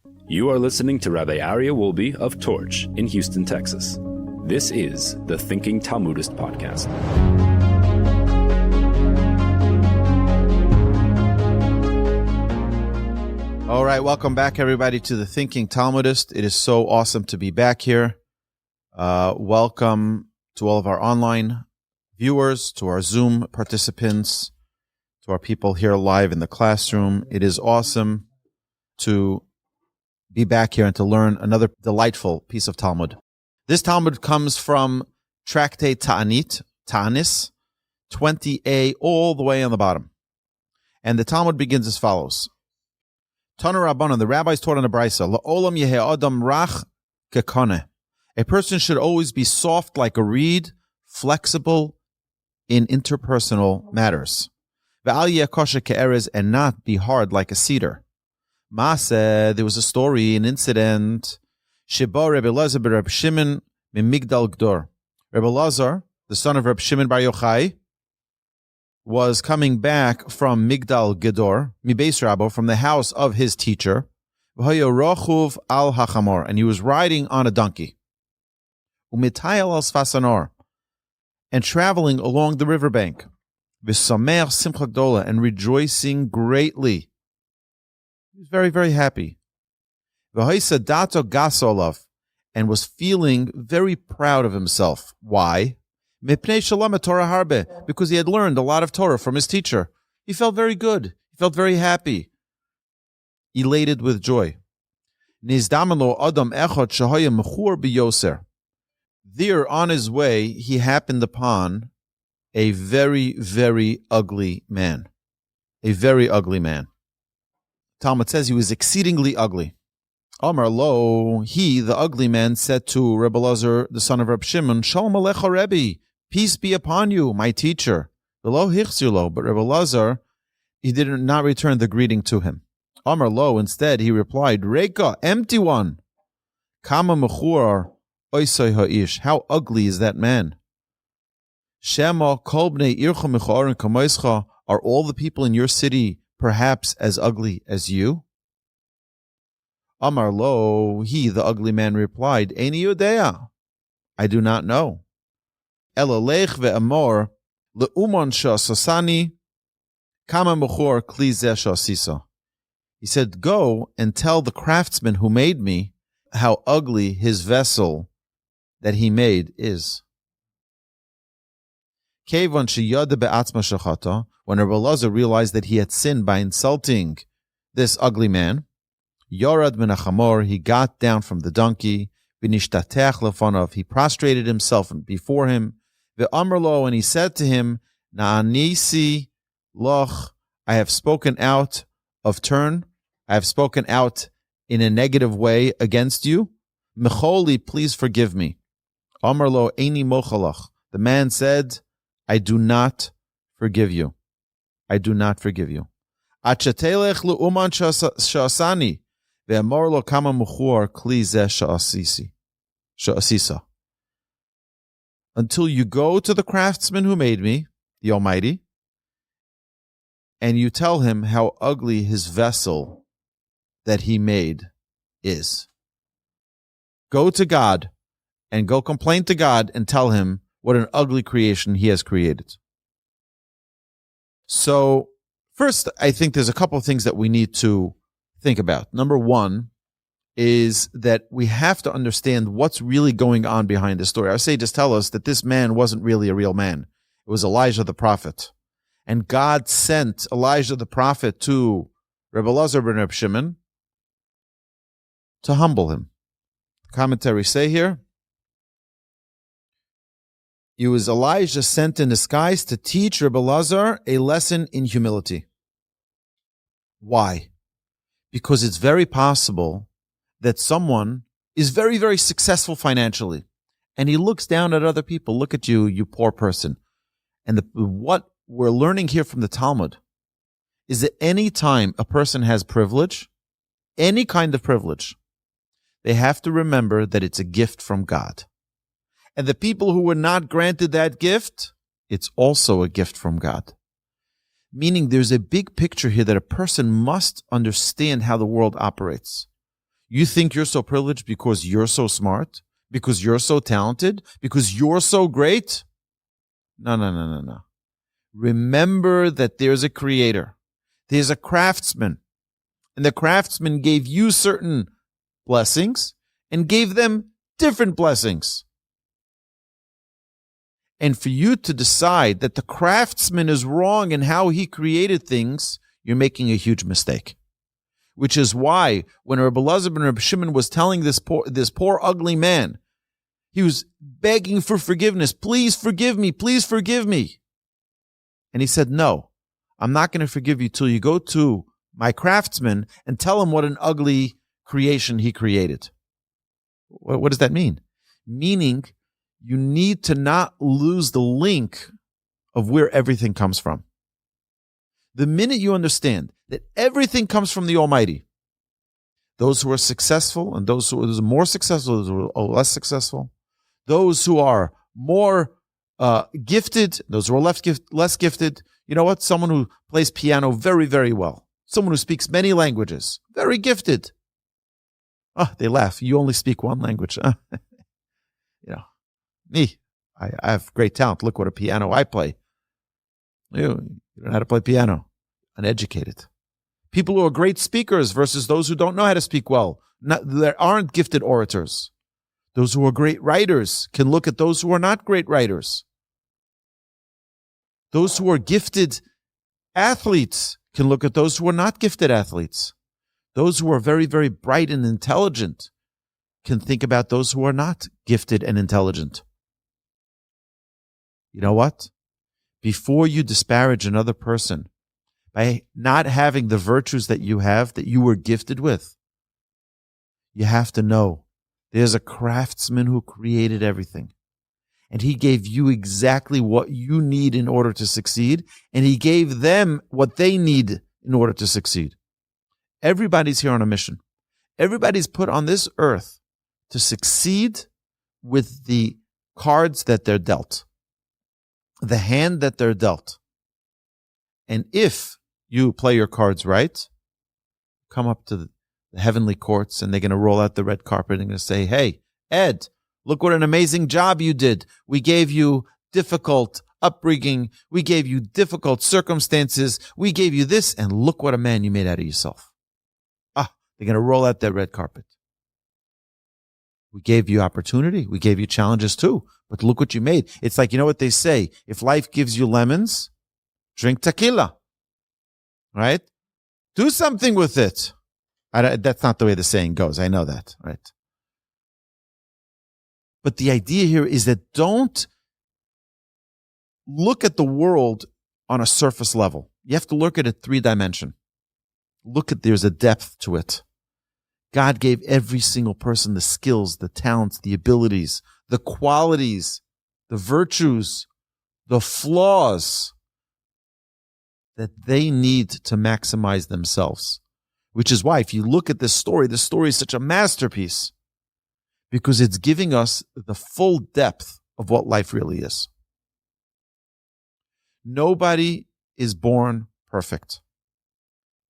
You are listening to Rabbi Aryeh Wolbe of Torch in Houston, Texas. This is the Thinking Talmudist Podcast. All right, welcome back, everybody, to the Thinking Talmudist. It is so awesome to be back here. Welcome to all of our online viewers, to our Zoom participants, to our people here live in the classroom. It is awesome to be back here and to learn another delightful piece of Talmud. This Talmud comes from Tractate Taanis 20a, all the way on the bottom. And the Talmud begins as follows. Tana Rabbanan, the rabbis taught in the Brisa, La'olam yeheh adam rach kekoneh. A person should always be soft like a reed, flexible in interpersonal matters. Ve'al yeh kosher ke'erez, and not be hard like a cedar. Maaseh, there was a story, an incident. Sheba Rabbi Elazar bar Rebbi Shimon mimigdal gdor. Rabbi Elazar, the son of Rebbi Shimon bar Yochai, was coming back from Migdal Gedor, Mibeis Rabo, from the house of his teacher, rochuv al hachamor, and he was riding on a donkey, umitayel al sfasanor, and traveling along the riverbank, v'sameach simcha gdola, and rejoicing greatly. He was very, very happy. V'hoisa dato gasolav, and was feeling very proud of himself. Why? Because he had learned a lot of Torah from his teacher. He felt very good. He felt very happy, elated with joy. There, on his way, he happened upon a very, very ugly man. A very ugly man. Talmud says he was exceedingly ugly. Amar lo, he, the ugly man, said to Rabbi Elazar, the son of Rebbi Shimon, Shalom alecha Rebbe, peace be upon you, my teacher. V'lo hichzulo, but Rabbi Elazar, he did not return the greeting to him. Amar lo, instead he replied, Reika, empty one. Kama mechur oisoi ha'ish, how ugly is that man? Shema kol bnei ircha mechorin kamoischa, are all the people in your city perhaps as ugly as you? Amar lo, he, the ugly man, replied, Eini yodea, I do not know. Elalech ve'amor le'uman sha'asasani kama mechor kli zeh sha'asisa. He said, go and tell the craftsman who made me how ugly his vessel that he made is. Kevan sheyada be'atzma shachata, when Rabbi Elazar realized that he had sinned by insulting this ugly man, Yorad min hachamor, he got down from the donkey, v'nishtatech lefonav, he prostrated himself before him, ve'amar lo, and he said to him, Na'anisi loch, I have spoken out of turn, I have spoken out in a negative way against you. Mecholi, please forgive me. Amar lo, eini mochalach. The man said, I do not forgive you. I do not forgive you. Achtetelech le'uman sha'asani, ve'amar lo kama mechur kli zeh sha'asisa. Until you go to the craftsman who made me, the Almighty, and you tell him how ugly his vessel that he made is. Go to God and go complain to God and tell him what an ugly creation he has created. So, first, I think there's a couple of things that we need to think about. Number one is that we have to understand what's really going on behind the story. Our sages tell us that this man wasn't really a real man. It was Elijah the prophet. And God sent Elijah the prophet to Rabbi Elazar ben Rebbi Shimon to humble him. Commentaries say here, it was Elijah sent in disguise to teach Rabbi Elazar a lesson in humility. Why? Because it's very possible that someone is very, very successful financially, and he looks down at other people. Look at you, you poor person. And what we're learning here from the Talmud is that any time a person has privilege, any kind of privilege, they have to remember that it's a gift from God. And the people who were not granted that gift, it's also a gift from God. Meaning there's a big picture here that a person must understand how the world operates. You think you're so privileged because you're so smart, because you're so talented, because you're so great? No, no, no, no, no. Remember that there's a creator. There's a craftsman. And the craftsman gave you certain blessings and gave them different blessings. And for you to decide that the craftsman is wrong in how he created things, you're making a huge mistake. Which is why when Rabbi Elazar and Rebbi Shimon was telling this poor ugly man, he was begging for forgiveness. Please forgive me. Please forgive me. And he said, no, I'm not going to forgive you till you go to my craftsman and tell him what an ugly creation he created. What does that mean? Meaning you need to not lose the link of where everything comes from. The minute you understand that everything comes from the Almighty, those who are successful and those who are more successful, those who are less successful, those who are more gifted, those who are less gifted, you know what? Someone who plays piano very, very well. Someone who speaks many languages, very gifted. They laugh. You only speak one language. Me, I have great talent. Look what a piano I play. You don't know how to play piano. Uneducated. People who are great speakers versus those who don't know how to speak well. There aren't gifted orators. Those who are great writers can look at those who are not great writers. Those who are gifted athletes can look at those who are not gifted athletes. Those who are very, very bright and intelligent can think about those who are not gifted and intelligent. You know what? Before you disparage another person by not having the virtues that you have, that you were gifted with, you have to know there's a craftsman who created everything. And he gave you exactly what you need in order to succeed. And he gave them what they need in order to succeed. Everybody's here on a mission. Everybody's put on this earth to succeed with the cards that they're dealt, the hand that they're dealt. And if you play your cards right, come up to the heavenly courts and they're going to roll out the red carpet and going to say, hey, Ed, look what an amazing job you did. We gave you difficult upbringing. We gave you difficult circumstances. We gave you this, and look what a man you made out of yourself. They're going to roll out that red carpet. We gave you opportunity. We gave you challenges too. But look what you made. It's like, you know what they say? If life gives you lemons, drink tequila. Right? Do something with it. That's not the way the saying goes. I know that. Right? But the idea here is that don't look at the world on a surface level. You have to look at it 3-dimension. There's a depth to it. God gave every single person the skills, the talents, the abilities, the qualities, the virtues, the flaws that they need to maximize themselves. Which is why, if you look at this story is such a masterpiece because it's giving us the full depth of what life really is. Nobody is born perfect.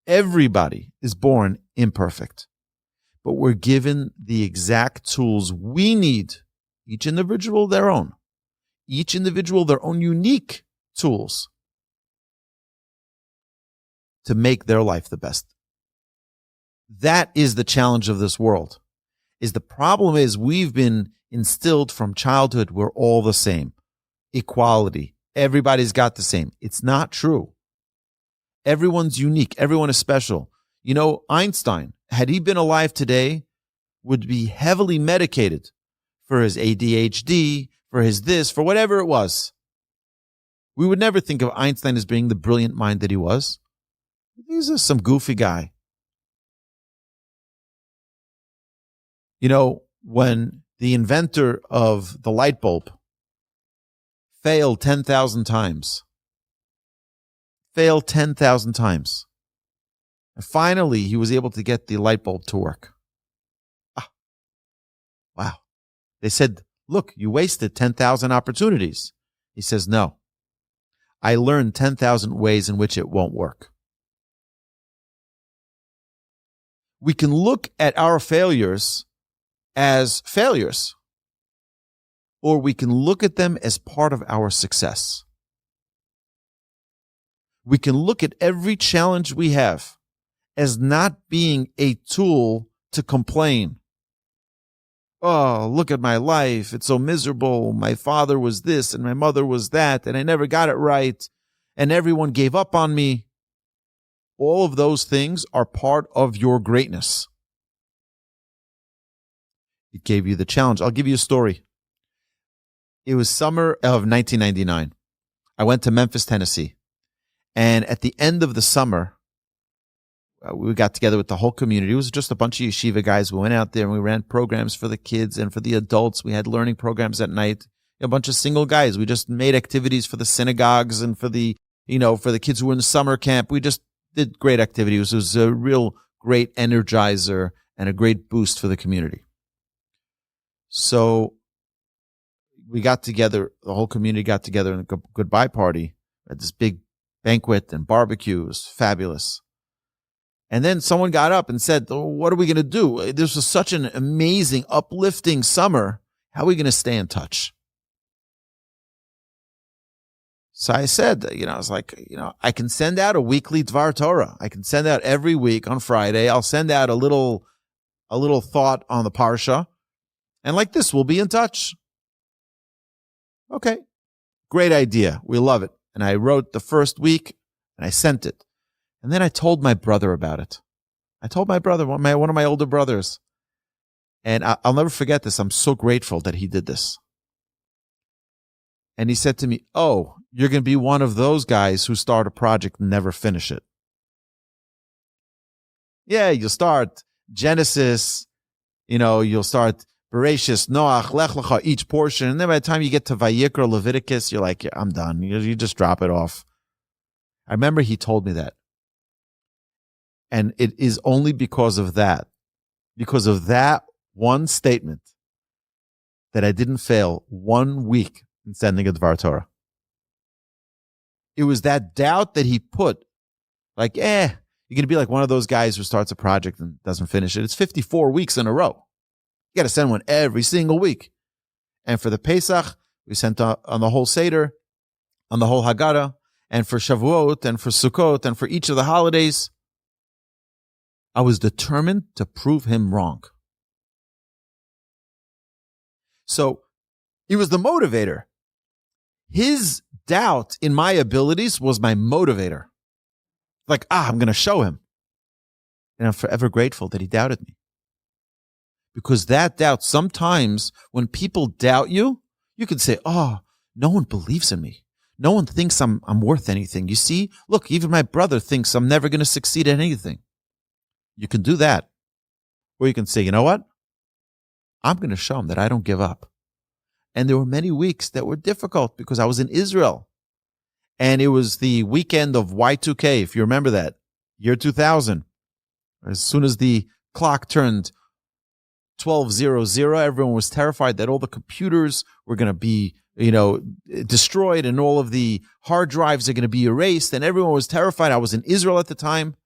Everybody is born imperfect, but we're given the exact tools we need, each individual their own unique tools to make their life the best. That is the challenge of this world. The problem is we've been instilled from childhood we're all the same. Equality. Everybody's got the same. It's not true. Everyone's unique. Everyone is special. You know, Einstein, had he been alive today, would be heavily medicated for his ADHD, for his this, for whatever it was. We would never think of Einstein as being the brilliant mind that he was. He's just some goofy guy. You know, when the inventor of the light bulb failed 10,000 times, and finally, he was able to get the light bulb to work. Wow. They said, look, you wasted 10,000 opportunities. He says, no. I learned 10,000 ways in which it won't work. We can look at our failures as failures, or we can look at them as part of our success. We can look at every challenge we have as not being a tool to complain. Oh, look at my life. It's so miserable. My father was this and my mother was that, and I never got it right, and everyone gave up on me. All of those things are part of your greatness. It gave you the challenge. I'll give you a story. It was summer of 1999. I went to Memphis, Tennessee. And at the end of the summer, we got together with the whole community. It was just a bunch of yeshiva guys. We went out there and we ran programs for the kids and for the adults. We had learning programs at night. A bunch of single guys. We just made activities for the synagogues and for the kids who were in the summer camp. We just did great activities. It was a real great energizer and a great boost for the community. So we got together, the whole community got together in a goodbye party at this big banquet and barbecue. It was fabulous. And then someone got up and said, oh, what are we going to do? This was such an amazing, uplifting summer. How are we going to stay in touch? So I said, I was like, I can send out a weekly Dvar Torah. I can send out every week on Friday. I'll send out a little thought on the Parsha. And like this, we'll be in touch. Okay. Great idea. We love it. And I wrote the first week and I sent it. And then I told my brother about it. I told my brother, one of my older brothers. And I'll never forget this. I'm so grateful that he did this. And he said to me, oh, you're going to be one of those guys who start a project and never finish it. Yeah, you'll start Genesis, you'll start Bereshis, Noach, Lech Lecha, each portion. And then by the time you get to Vayikra, Leviticus, you're like, yeah, I'm done. You just drop it off. I remember he told me that. And it is only because of that one statement, that I didn't fail 1 week in sending a Dvar Torah. It was that doubt that he put, like, you're going to be like one of those guys who starts a project and doesn't finish it. It's 54 weeks in a row. You got to send one every single week. And for the Pesach, we sent on the whole Seder, on the whole Haggadah, and for Shavuot, and for Sukkot, and for each of the holidays. I was determined to prove him wrong. So he was the motivator. His doubt in my abilities was my motivator. Like, I'm going to show him. And I'm forever grateful that he doubted me. Because that doubt, sometimes when people doubt you, you can say, oh, no one believes in me. No one thinks I'm worth anything. You see, look, even my brother thinks I'm never going to succeed at anything. You can do that. Or you can say, you know what? I'm going to show him that I don't give up. And there were many weeks that were difficult because I was in Israel. And it was the weekend of Y2K, if you remember that, year 2000. As soon as the clock turned 12:00, everyone was terrified that all the computers were going to be, destroyed and all of the hard drives are going to be erased. And everyone was terrified. I was in Israel at the time.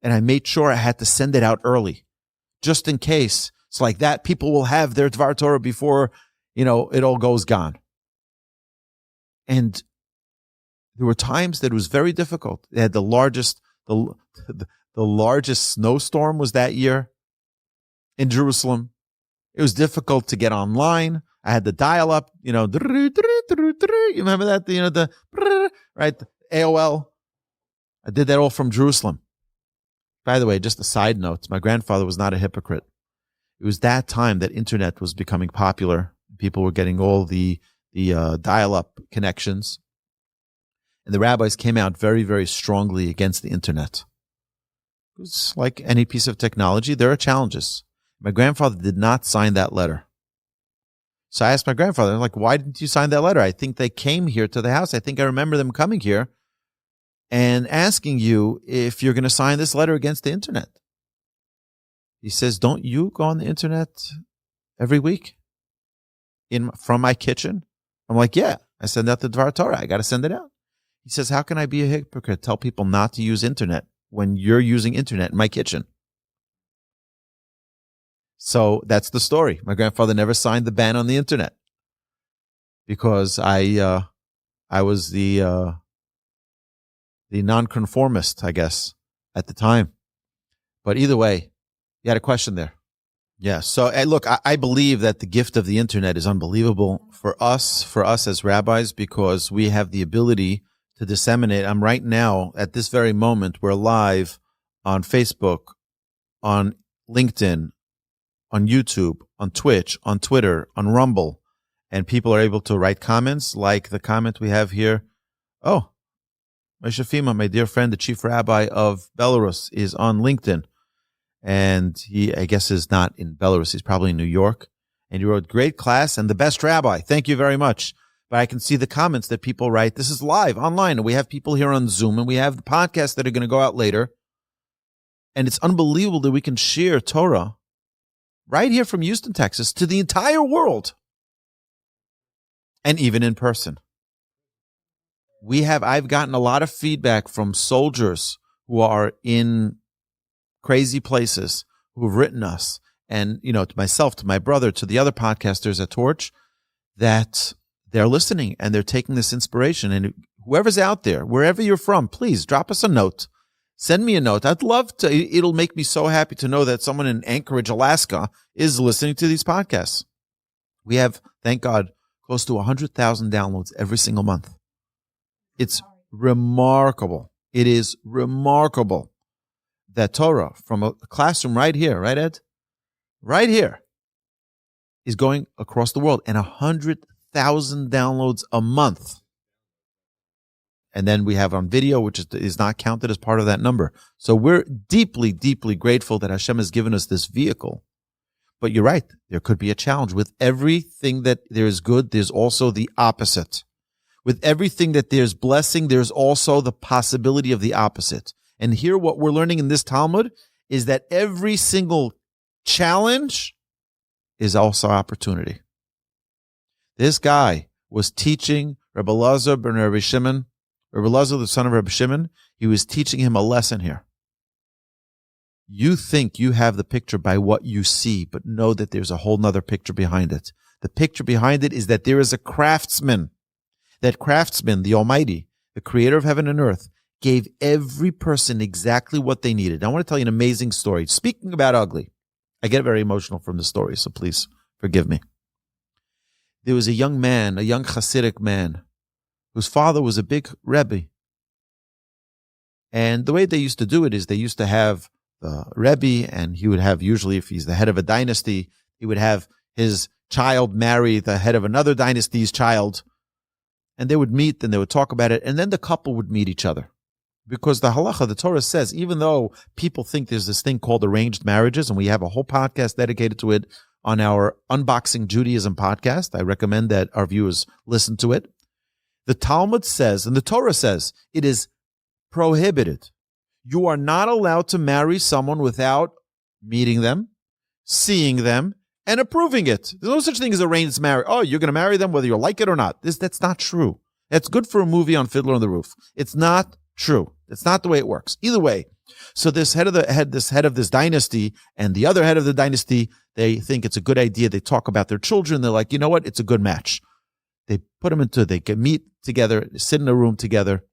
And I made sure I had to send it out early, just in case. It's like that. People will have their Dvar Torah before, it all goes gone. And there were times that it was very difficult. They had the largest snowstorm was that year in Jerusalem. It was difficult to get online. I had the dial-up, you remember that, right? The AOL. I did that all from Jerusalem. By the way, just a side note, my grandfather was not a hypocrite. It was that time that internet was becoming popular. People were getting all the dial-up connections. And the rabbis came out very, very strongly against the internet. It was like any piece of technology, there are challenges. My grandfather did not sign that letter. So I asked my grandfather, why didn't you sign that letter? I think they came here to the house. I think I remember them coming here and asking you if you're going to sign this letter against the internet. He says, don't you go on the internet every week from my kitchen? I'm like, yeah, I send out the Dvar Torah. I got to send it out. He says, how can I be a hypocrite? Tell people not to use internet when you're using internet in my kitchen. So that's the story. My grandfather never signed the ban on the internet because I was the nonconformist, I guess, at the time. But either way, you had a question there. Yeah. So look, I believe that the gift of the internet is unbelievable for us as rabbis, because we have the ability to disseminate. I'm right now, at this very moment, we're live on Facebook, on LinkedIn, on YouTube, on Twitch, on Twitter, on Rumble, and people are able to write comments like the comment we have here. Oh, Moshe Fima, my dear friend, the chief rabbi of Belarus, is on LinkedIn. And he, I guess, is not in Belarus. He's probably in New York. And he wrote, great class and the best rabbi. Thank you very much. But I can see the comments that people write. This is live online. And we have people here on Zoom. And we have the podcasts that are going to go out later. And it's unbelievable that we can share Torah right here from Houston, Texas, to the entire world. And even in person. I've gotten a lot of feedback from soldiers who are in crazy places, who've written us, and, to myself, to my brother, to the other podcasters at Torch, that they're listening and they're taking this inspiration. And whoever's out there, wherever you're from, please drop us a note. Send me a note. I'd love to. It'll make me so happy to know that someone in Anchorage, Alaska, is listening to these podcasts. We have, thank God, close to 100,000 downloads every single month. It's remarkable. It is remarkable that Torah from a classroom right here, right, Ed? Right here, is going across the world, and 100,000 downloads a month. And then we have on video, which is not counted as part of that number. So we're deeply, deeply grateful that Hashem has given us this vehicle. But you're right, there could be a challenge. With everything that there is good, there's also the opposite. With everything that there's blessing, there's also the possibility of the opposite. And here what we're learning in this Talmud is that every single challenge is also opportunity. This guy was teaching Rabbi Elazar ben Rebbi Shimon, Rabbi Elazar, the son of Rebbi Shimon. He was teaching him a lesson here. You think you have the picture by what you see, but know that there's a whole nother picture behind it. The picture behind it is that there is a craftsman. That craftsman, the Almighty, the creator of heaven and earth, gave every person exactly what they needed. I want to tell you an amazing story. Speaking about ugly, I get very emotional from the story, so please forgive me. There was a young man, a young Hasidic man, whose father was a big Rebbe. And the way they used to do it is they used to have the Rebbe, and he would have, usually if he's the head of a dynasty, he would have his child marry the head of another dynasty's child. And they would meet and they would talk about it. And then the couple would meet each other. Because the halacha, the Torah says, even though people think there's this thing called arranged marriages, and we have a whole podcast dedicated to it on our Unboxing Judaism podcast. I recommend that our viewers listen to it. The Talmud says, and the Torah says, it is prohibited. You are not allowed to marry someone without meeting them, seeing them, and approving it. There's no such thing as arranged marriage. Oh, you're going to marry them whether you like it or not. That's not true. That's good for a movie on Fiddler on the Roof. It's not true. It's not the way it works. Either way. So this head of this dynasty and the other head of the dynasty, they think it's a good idea. They talk about their children. They're like, you know what? It's a good match. They put them they can meet together, sit in a room together,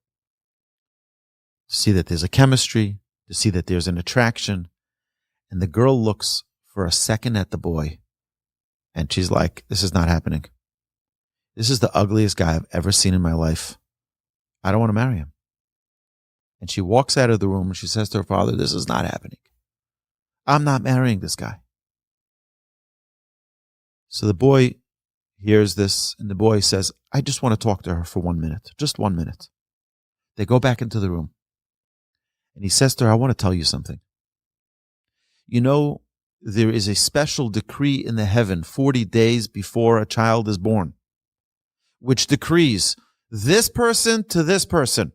to see that there's a chemistry, to see that there's an attraction. And the girl looks for a second at the boy, and she's like, this is not happening. This is the ugliest guy I've ever seen in my life. I don't want to marry him. And she walks out of the room and she says to her father, this is not happening. I'm not marrying this guy. So the boy hears this, and the boy says, I just want to talk to her for 1 minute. Just 1 minute. They go back into the room. And he says to her, I want to tell you something. You know, there is a special decree in the heaven 40 days before a child is born, which decrees this person to this person.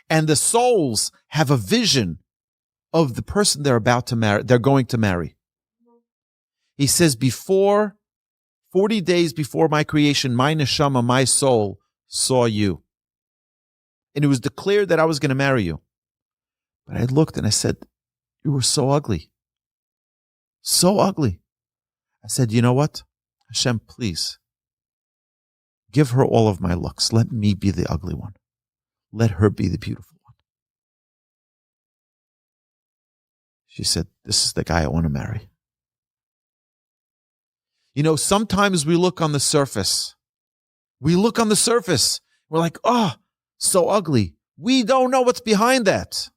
And the souls have a vision of the person they're about to marry, they're going to marry. He says, 40 days before my creation, my neshama, my soul, saw you. And it was declared that I was going to marry you. But I looked and I said, you were so ugly. So ugly. I said, you know what? Hashem, please, give her all of my looks. Let me be the ugly one. Let her be the beautiful one. She said, this is the guy I want to marry. You know, sometimes we look on the surface. We're like, oh, so ugly. We don't know what's behind that.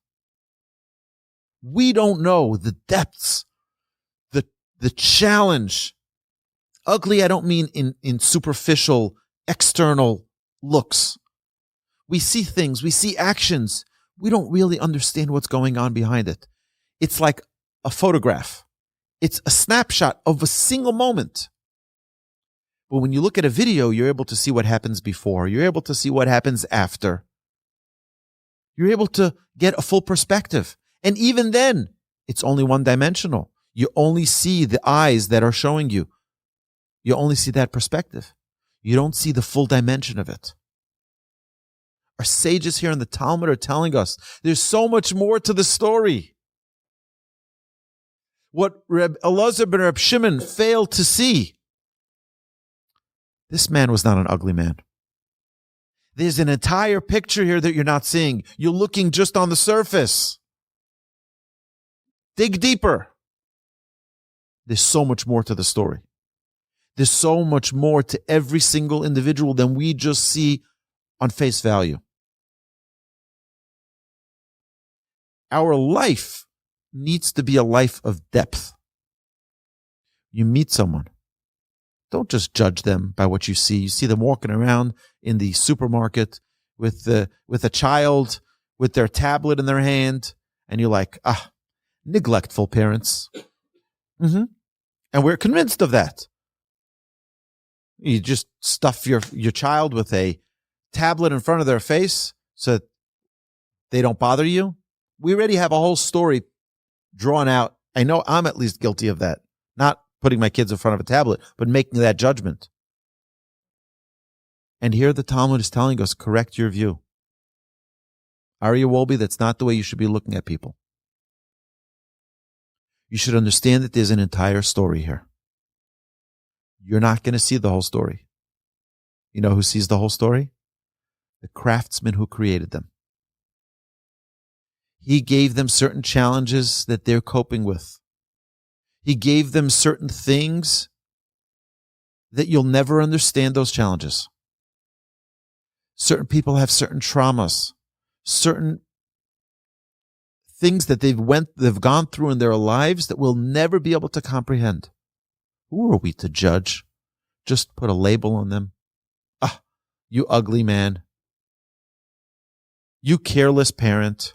We don't know the depths, the challenge. Ugly, I don't mean in superficial, external looks. We see things, we see actions. We don't really understand what's going on behind it. It's like a photograph. It's a snapshot of a single moment. But when you look at a video, you're able to see what happens before. You're able to see what happens after. You're able to get a full perspective. And even then, it's only one-dimensional. You only see the eyes that are showing you. You only see that perspective. You don't see the full dimension of it. Our sages here in the Talmud are telling us there's so much more to the story. What Rabbi Elazar ben Rebbi Shimon failed to see. This man was not an ugly man. There's an entire picture here that you're not seeing. You're looking just on the surface. Dig deeper. There's so much more to the story. There's so much more to every single individual than we just see on face value. Our life needs to be a life of depth. You meet someone. Don't just judge them by what you see. You see them walking around in the supermarket with a child with their tablet in their hand, and you're like, neglectful parents. And we're convinced of that. You just stuff your child with a tablet in front of their face so that they don't bother you. We already have a whole story drawn out. I know I'm at least guilty of that. Not putting my kids in front of a tablet, but making that judgment. And here the Talmud is telling us, correct your view. Aryeh Wolbe, that's not the way you should be looking at people. You should understand that there's an entire story here. You're not going to see the whole story. You know who sees the whole story? The craftsman who created them. He gave them certain challenges that they're coping with. He gave them certain things that you'll never understand those challenges. Certain people have certain traumas, certain things that they've gone through in their lives that we'll never be able to comprehend. Who are we to judge? Just put a label on them. You ugly man. You careless parent.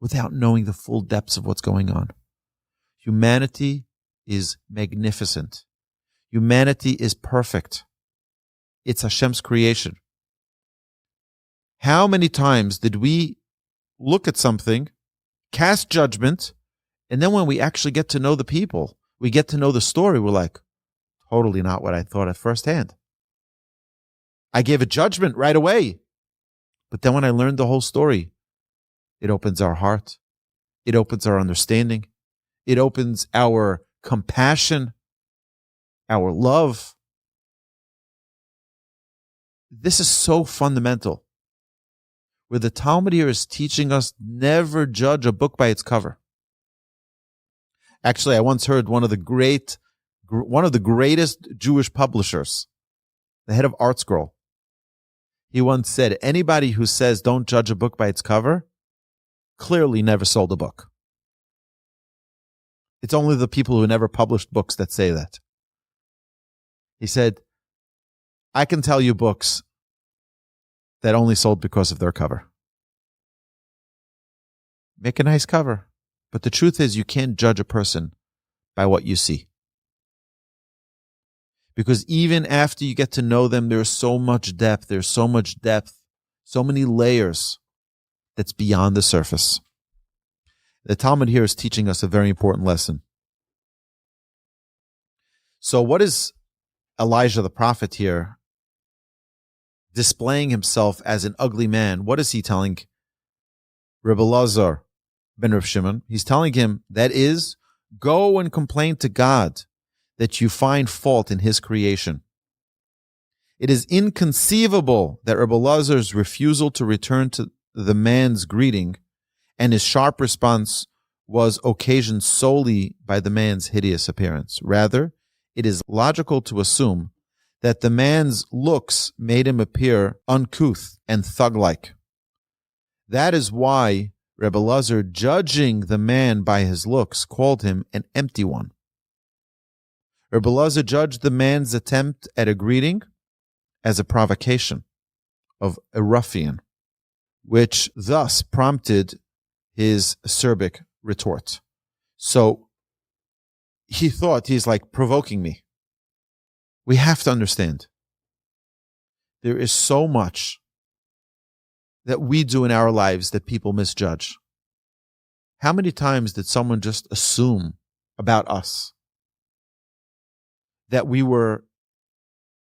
Without knowing the full depths of what's going on. Humanity is magnificent. Humanity is perfect. It's Hashem's creation. How many times did we look at something, cast judgment, and then when we actually get to know the people, we get to know the story, we're like, totally not what I thought at first hand. I gave a judgment right away. But then when I learned the whole story, it opens our heart. It opens our understanding. It opens our compassion, our love. This is so fundamental. Where the Talmud here is teaching us never judge a book by its cover. Actually, I once heard one of the greatest Jewish publishers, the head of Art Scroll. He once said, anybody who says don't judge a book by its cover clearly never sold a book. It's only the people who never published books that say that. He said, I can tell you books that only sold because of their cover. Make a nice cover. But the truth is, you can't judge a person by what you see. Because even after you get to know them, there's so much depth, so many layers that's beyond the surface. The Talmud here is teaching us a very important lesson. So what is Elijah the prophet here displaying himself as an ugly man? What is he telling Rabbi Elazar ben Rebbi Shimon? He's telling him that is Go and complain to God that you find fault in his creation. It is inconceivable that Rabbi Elazar's refusal to return to the man's greeting and his sharp response was occasioned solely by the man's hideous appearance. Rather, it is logical to assume that the man's looks made him appear uncouth and thug-like. That is why Rabbi Elazar, judging the man by his looks, called him an empty one. Rabbi Elazar judged the man's attempt at a greeting as a provocation of a ruffian, which thus prompted his acerbic retort. So he thought, he's like provoking me. We have to understand, there is so much that we do in our lives that people misjudge. How many times did someone just assume about us that we were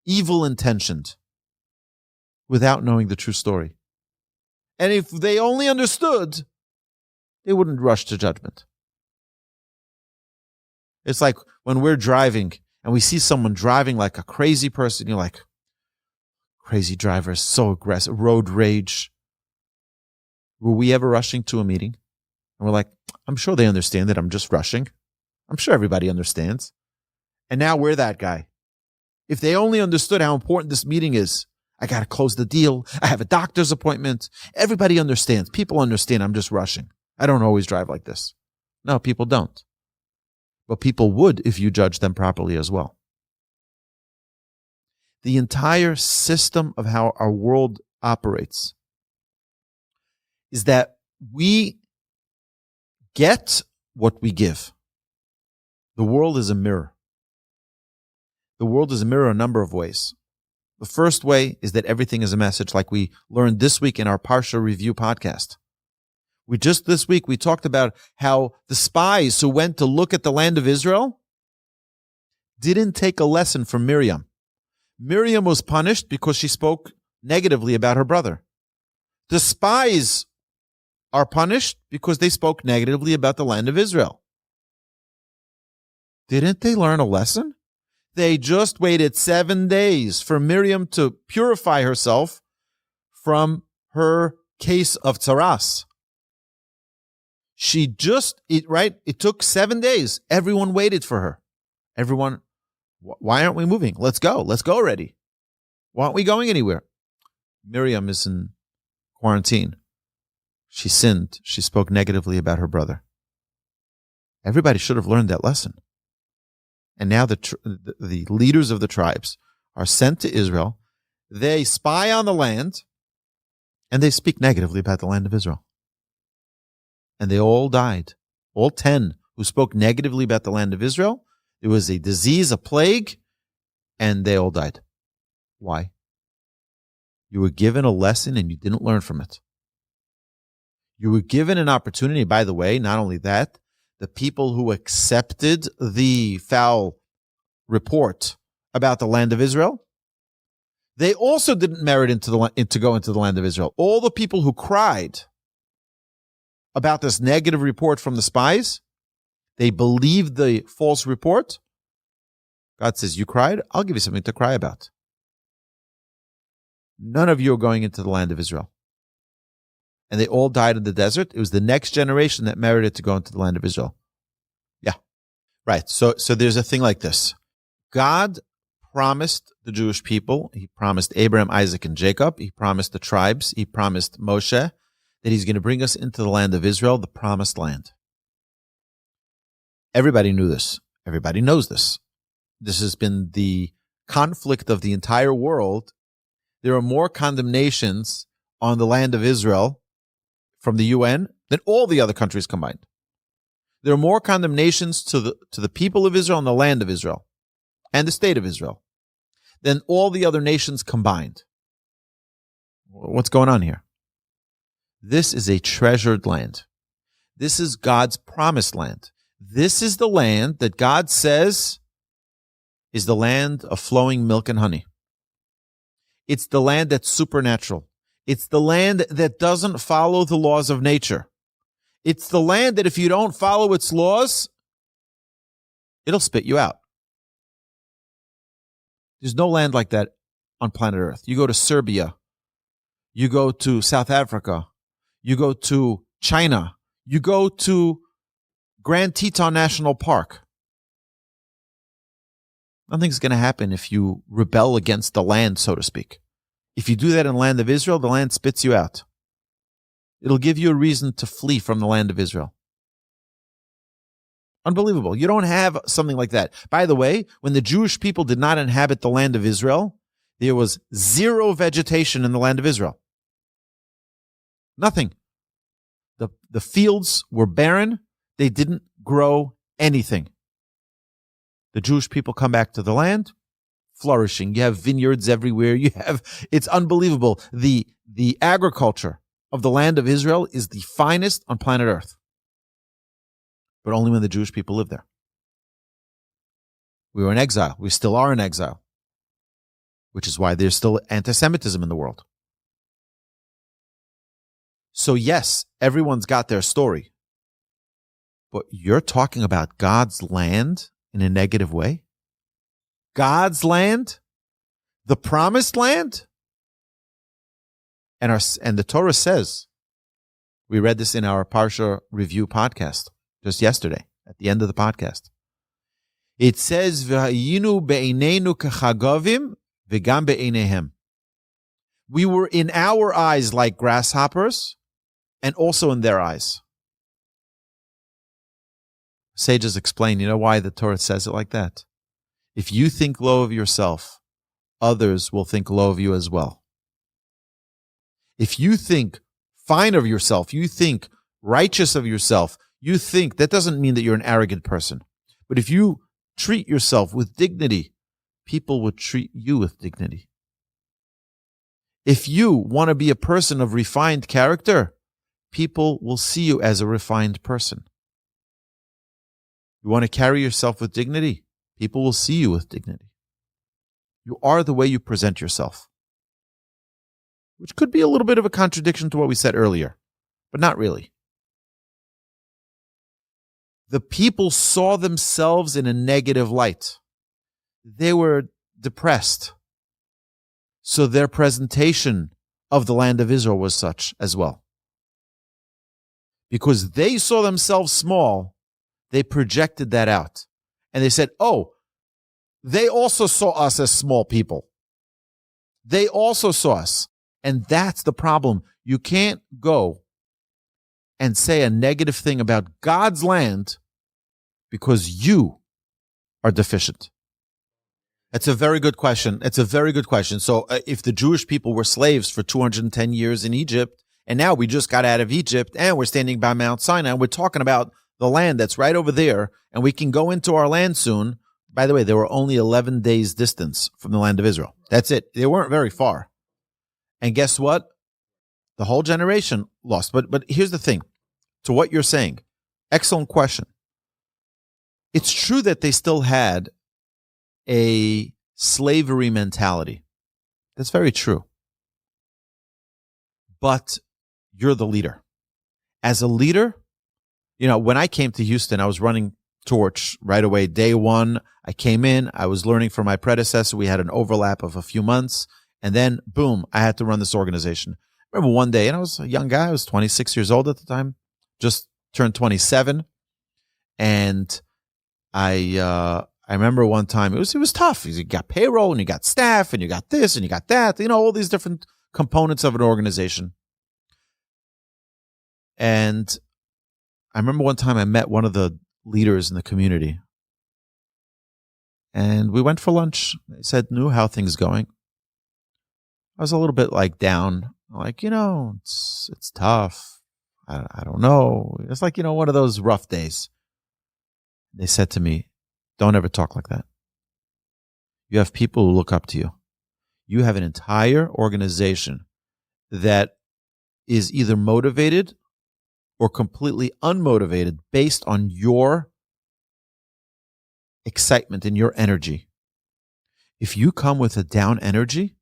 evil intentioned without knowing the true story? And if they only understood, they wouldn't rush to judgment. It's like when we're driving and we see someone driving like a crazy person, you're like, crazy driver, so aggressive, road rage. Were we ever rushing to a meeting? And we're like, I'm sure they understand that I'm just rushing. I'm sure everybody understands. And now we're that guy. If they only understood how important this meeting is, I got to close the deal. I have a doctor's appointment. Everybody understands. People understand I'm just rushing. I don't always drive like this. No, people don't. But people would if you judge them properly as well. The entire system of how our world operates is that we get what we give. The world is a mirror. The world is a mirror a number of ways. The first way is that everything is a message, like we learned this week in our Parsha Review podcast. This week we talked about how the spies who went to look at the land of Israel didn't take a lesson from Miriam. Miriam was punished because she spoke negatively about her brother. The spies are punished because they spoke negatively about the land of Israel. Didn't they learn a lesson? They just waited 7 days for Miriam to purify herself from her case of tsaras. It took 7 days. Everyone waited for her. Everyone, why aren't we moving? Let's go already. Why aren't we going anywhere? Miriam is in quarantine. She sinned. She spoke negatively about her brother. Everybody should have learned that lesson. And now the leaders of the tribes are sent to Israel. They spy on the land, and they speak negatively about the land of Israel. And they all died. All 10 who spoke negatively about the land of Israel. There was a disease, a plague, and they all died. Why? You were given a lesson and you didn't learn from it. You were given an opportunity, by the way, not only that, the people who accepted the foul report about the land of Israel, they also didn't merit to go into the land of Israel. All the people who cried about this negative report from the spies, they believed the false report. God says, you cried? I'll give you something to cry about. None of you are going into the land of Israel. And they all died in the desert. It was the next generation that merited to go into the land of Israel. Yeah. Right. So there's a thing like this. God promised the Jewish people, he promised Abraham, Isaac, and Jacob, he promised the tribes, he promised Moshe that he's going to bring us into the land of Israel, the promised land. Everybody knew this. Everybody knows this. This has been the conflict of the entire world. There are more condemnations on the land of Israel from the UN than all the other countries combined. There are more condemnations to the people of Israel and the land of Israel and the state of Israel than all the other nations combined. What's going on here? This is a treasured land. This is God's promised land. This is the land that God says is the land of flowing milk and honey. It's the land that's supernatural. It's the land that doesn't follow the laws of nature. It's the land that if you don't follow its laws, it'll spit you out. There's no land like that on planet Earth. You go to Serbia, you go to South Africa, you go to China, you go to Grand Teton National Park. Nothing's going to happen if you rebel against the land, so to speak. If you do that in the land of Israel, the land spits you out. It'll give you a reason to flee from the land of Israel. Unbelievable. You don't have something like that. By the way, when the Jewish people did not inhabit the land of Israel, there was zero vegetation in the land of Israel. Nothing. The fields were barren. They didn't grow anything. The Jewish people come back to the land, flourishing. You have vineyards everywhere. It's unbelievable. The agriculture of the land of Israel is the finest on planet Earth. But only when the Jewish people lived there. We were in exile. We still are in exile. Which is why there's still anti-Semitism in the world. So yes, everyone's got their story. But you're talking about God's land in a negative way? God's land? The promised land? And the Torah says, we read this in our Parsha Review podcast just yesterday, at the end of the podcast. It says, "V'hayinu be'einenu kechagavim v'gam be'einehem." We were in our eyes like grasshoppers, and also in their eyes. Sages explain, you know why the Torah says it like that? If you think low of yourself, others will think low of you as well. If you think fine of yourself, you think righteous of yourself, you think, that doesn't mean that you're an arrogant person. But if you treat yourself with dignity, people will treat you with dignity. If you want to be a person of refined character, people will see you as a refined person. You want to carry yourself with dignity, people will see you with dignity. You are the way you present yourself. Which could be a little bit of a contradiction to what we said earlier, but not really. The people saw themselves in a negative light. They were depressed. So their presentation of the land of Israel was such as well. Because they saw themselves small, they projected that out. And they said, oh, they also saw us as small people. They also saw us. And that's the problem. You can't go and say a negative thing about God's land because you are deficient. That's a very good question. It's a very good question. So if the Jewish people were slaves for 210 years in Egypt, and now we just got out of Egypt and we're standing by Mount Sinai, and we're talking about the land that's right over there, and we can go into our land soon. By the way, they were only 11 days distance from the land of Israel. That's it. They weren't very far. And guess what? The whole generation lost. But here's the thing. To what you're saying, excellent question. It's true that they still had a slavery mentality. That's very true. But you're the leader. As a leader, you know, when I came to Houston, I was running Torch right away. Day one, I came in, I was learning from my predecessor. We had an overlap of a few months. And then, boom, I had to run this organization. I remember one day, and I was a young guy. I was 26 years old at the time, just turned 27. And I remember one time, it was tough. You got payroll, and you got staff, and you got this, and you got that. You know, all these different components of an organization. And I remember one time I met one of the leaders in the community. And we went for lunch. He said, "Nu, how things going?" I was a little bit like down, like, you know, it's tough. I don't know. It's like, you know, one of those rough days. They said to me, "Don't ever talk like that. You have people who look up to you. You have an entire organization that is either motivated or completely unmotivated based on your excitement and your energy. If you come with a down energy,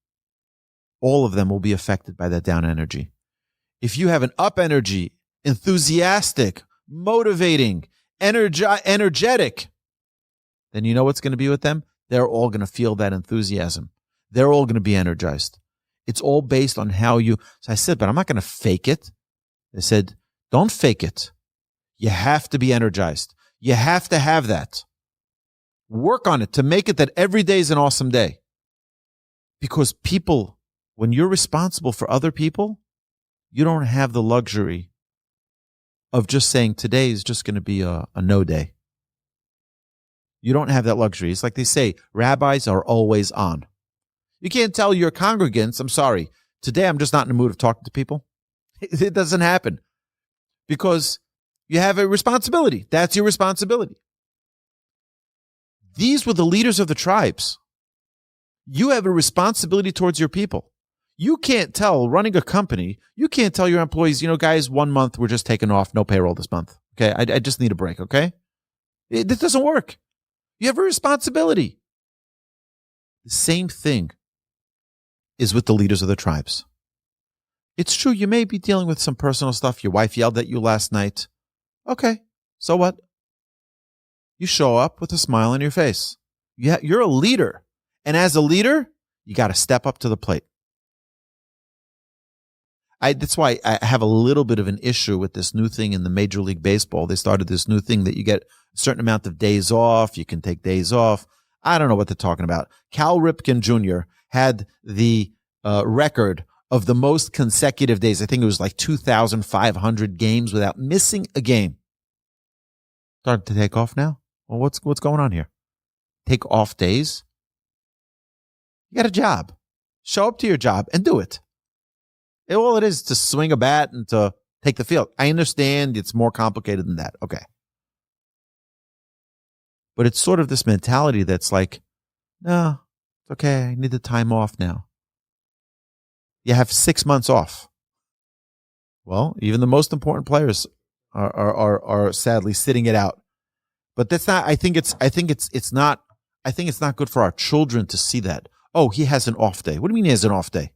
all of them will be affected by that down energy. If you have an up energy, enthusiastic, motivating, energetic, then you know what's going to be with them? They're all going to feel that enthusiasm. They're all going to be energized. It's all based on how you... So I said, but I'm not going to fake it. They said, don't fake it. You have to be energized. You have to have that. Work on it to make it that every day is an awesome day. Because people, when you're responsible for other people, you don't have the luxury of just saying today is just going to be a no day. You don't have that luxury. It's like they say, rabbis are always on. You can't tell your congregants, I'm sorry, today I'm just not in the mood of talking to people. It doesn't happen because you have a responsibility. That's your responsibility. These were the leaders of the tribes. You have a responsibility towards your people. You can't tell, running a company, you can't tell your employees, guys, 1 month, we're just taking off, no payroll this month. Okay, I just need a break, okay? It doesn't work. You have a responsibility. The same thing is with the leaders of the tribes. It's true, you may be dealing with some personal stuff. Your wife yelled at you last night. Okay, so what? You show up with a smile on your face. You're a leader. And as a leader, you got to step up to the plate. That's why I have a little bit of an issue with this new thing in the Major League Baseball. They started this new thing that you get a certain amount of days off. You can take days off. I don't know what they're talking about. Cal Ripken Jr. had the record of the most consecutive days. I think it was like 2,500 games without missing a game. Starting to take off now? Well, what's going on here? Take off days? You got a job. Show up to your job and do it. All it is to swing a bat and to take the field. I understand it's more complicated than that. Okay. But it's sort of this mentality that's like, no, it's okay. I need the time off now. You have 6 months off. Well, even the most important players are sadly sitting it out. But that's not, I think it's not good for our children to see that. Oh, he has an off day. What do you mean he has an off day?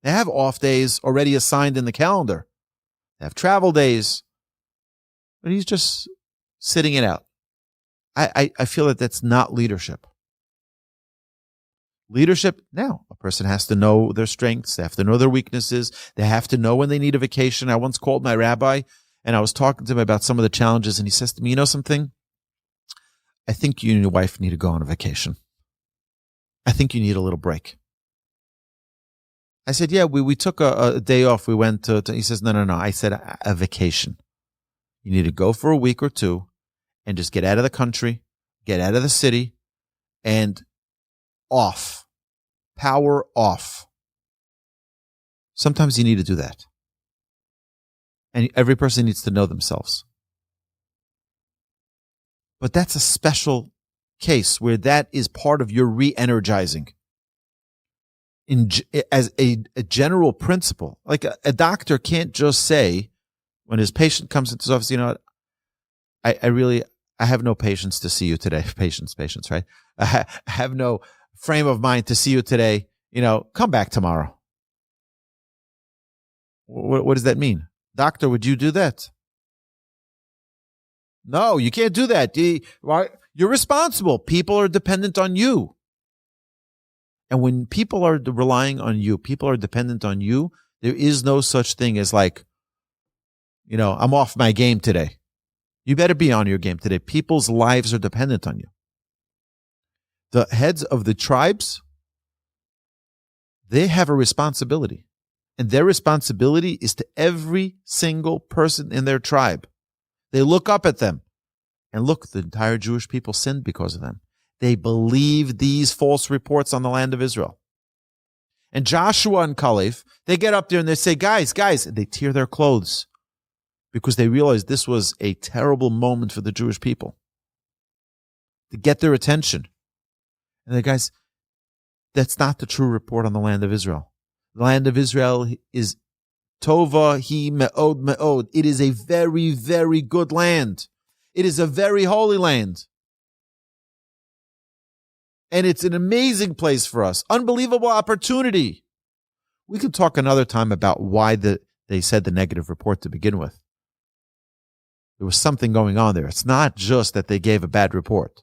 They have off days already assigned in the calendar. They have travel days. But he's just sitting it out. I feel that that's not leadership. Leadership, now, a person has to know their strengths. They have to know their weaknesses. They have to know when they need a vacation. I once called my rabbi, and I was talking to him about some of the challenges, and he says to me, you know something? I think you and your wife need to go on a vacation. I think you need a little break. I said, yeah, we took a day off. We went to, he says, no. I said, a vacation. You need to go for a week or two and just get out of the country, get out of the city, and off. Power off. Sometimes you need to do that. And every person needs to know themselves. But that's a special case where that is part of your re-energizing. As a general principle, like a doctor can't just say when his patient comes into his office, you know what, I have no patience to see you today. Patience, right? I have no frame of mind to see you today. Come back tomorrow. What does that mean? Doctor, would you do that? No, you can't do that. You're responsible. People are dependent on you. And when people are relying on you, people are dependent on you, there is no such thing as like, I'm off my game today. You better be on your game today. People's lives are dependent on you. The heads of the tribes, they have a responsibility. And their responsibility is to every single person in their tribe. They look up at them. And look, the entire Jewish people sinned because of them. They believe these false reports on the land of Israel. And Joshua and Caliph, they get up there and they say, guys, and they tear their clothes because they realize this was a terrible moment for the Jewish people to get their attention. And the guys, that's not the true report on the land of Israel. The land of Israel is Tova hi me'od me'od. It is a very, very good land. It is a very holy land. And it's an amazing place for us. Unbelievable opportunity. We could talk another time about why they said the negative report to begin with. There was something going on there. It's not just that they gave a bad report.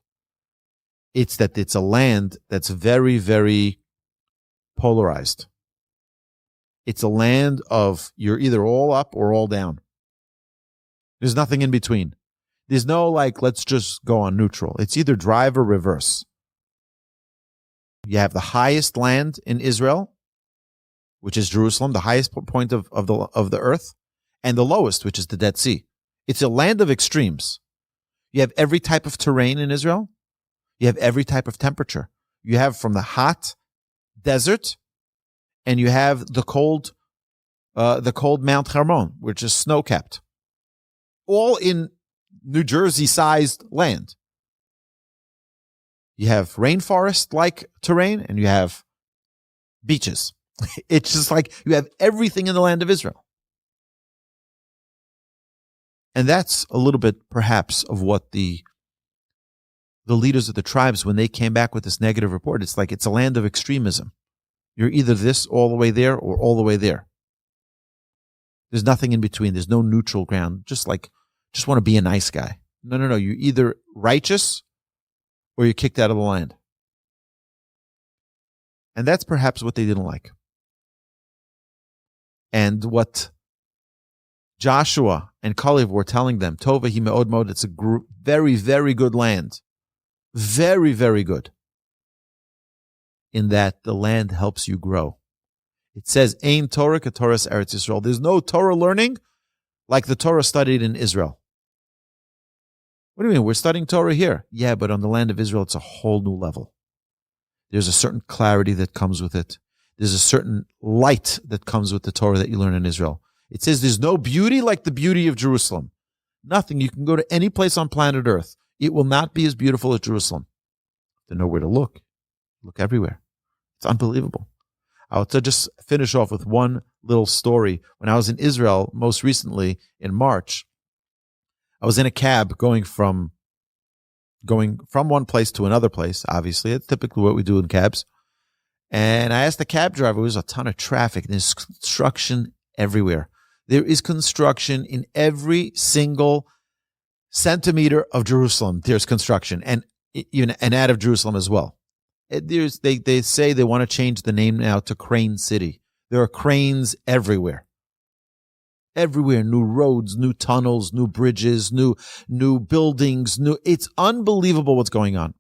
It's that it's a land that's very, very polarized. It's a land of you're either all up or all down. There's nothing in between. There's no let's just go on neutral. It's either drive or reverse. You have the highest land in Israel, which is Jerusalem, the highest point of the earth, and the lowest, which is the Dead Sea. It's a land of extremes. You have every type of terrain in Israel. You have every type of temperature. You have from the hot desert, and you have the cold Mount Hermon, which is snow-capped. All in New Jersey-sized land. You have rainforest-like terrain, and you have beaches. It's just you have everything in the land of Israel. And that's a little bit, perhaps, of what the leaders of the tribes, when they came back with this negative report, it's a land of extremism. You're either this all the way there or all the way there. There's nothing in between. There's no neutral ground. Just want to be a nice guy. No. You're either righteous or you're kicked out of the land. And that's perhaps what they didn't like. And what Joshua and Kalev were telling them, Tova hi me'od mod, it's a very, very good land. Very, very good. In that the land helps you grow. It says, Ein Torah k'Torah's Eretz Yisrael. There's no Torah learning like the Torah studied in Israel. What do you mean? We're studying Torah here. Yeah, but on the land of Israel, it's a whole new level. There's a certain clarity that comes with it. There's a certain light that comes with the Torah that you learn in Israel. It says there's no beauty like the beauty of Jerusalem. Nothing. You can go to any place on planet Earth. It will not be as beautiful as Jerusalem. There's nowhere to look. Look everywhere. It's unbelievable. I'll just finish off with one little story. When I was in Israel most recently in March, I was in a cab going from one place to another place, obviously. It's typically what we do in cabs. And I asked the cab driver, there was a ton of traffic. There's construction everywhere. There is construction in every single centimeter of Jerusalem. There's construction, and out of Jerusalem as well. They say they want to change the name now to Crane City. There are cranes everywhere. Everywhere, new roads, new tunnels, new bridges, new buildings, it's unbelievable what's going on.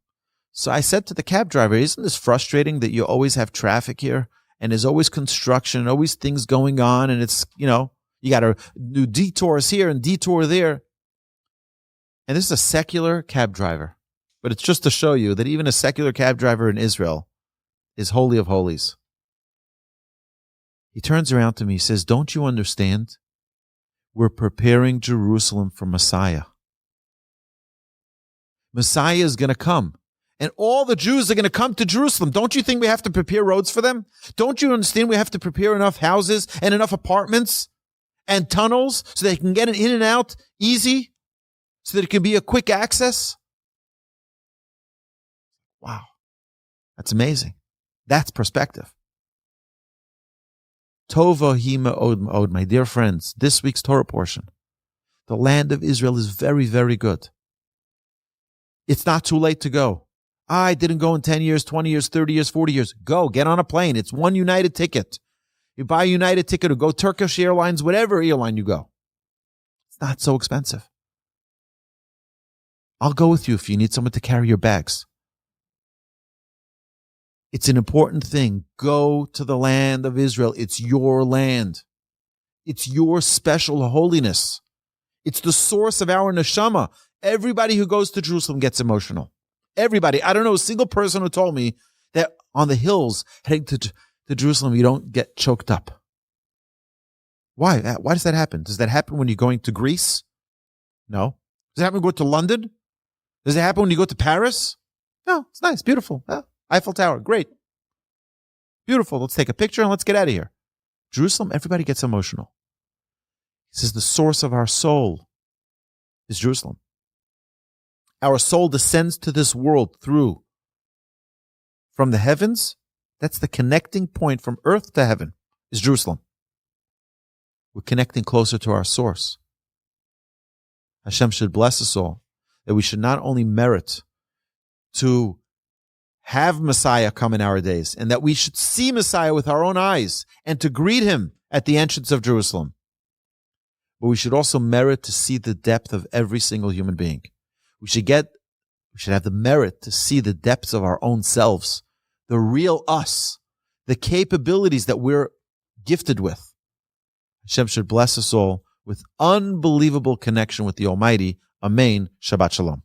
So I said to the cab driver, isn't this frustrating that you always have traffic here and there's always construction and always things going on, and it's, you got to do detours here and detour there. And this is a secular cab driver, but it's just to show you that even a secular cab driver in Israel is holy of holies. He turns around to me, he says, don't you understand? We're preparing Jerusalem for Messiah. Messiah is going to come. And all the Jews are going to come to Jerusalem. Don't you think we have to prepare roads for them? Don't you understand we have to prepare enough houses and enough apartments and tunnels so they can get in and out easy, so that it can be a quick access? Wow. That's amazing. That's perspective. Tova hi me'od me'od, my dear friends, this week's Torah portion. The land of Israel is very, very good. It's not too late to go. I didn't go in 10 years, 20 years, 30 years, 40 years. Go, get on a plane. It's one United ticket. You buy a United ticket or go Turkish Airlines, whatever airline you go. It's not so expensive. I'll go with you if you need someone to carry your bags. It's an important thing. Go to the land of Israel. It's your land. It's your special holiness. It's the source of our neshama. Everybody who goes to Jerusalem gets emotional. Everybody. I don't know a single person who told me that on the hills heading to Jerusalem, you don't get choked up. Why? Why does that happen? Does that happen when you're going to Greece? No. Does it happen when you go to London? Does it happen when you go to Paris? No, it's nice, beautiful. Eiffel Tower, great. Beautiful. Let's take a picture and let's get out of here. Jerusalem, everybody gets emotional. He says the source of our soul is Jerusalem. Our soul descends to this world from the heavens. That's the connecting point from earth to heaven, is Jerusalem. We're connecting closer to our source. Hashem should bless us all, that we should not only merit to have Messiah come in our days, and that we should see Messiah with our own eyes and to greet him at the entrance of Jerusalem. But we should also merit to see the depth of every single human being. We should have the merit to see the depths of our own selves, the real us, the capabilities that we're gifted with. Hashem should bless us all with unbelievable connection with the Almighty. Amen. Shabbat Shalom.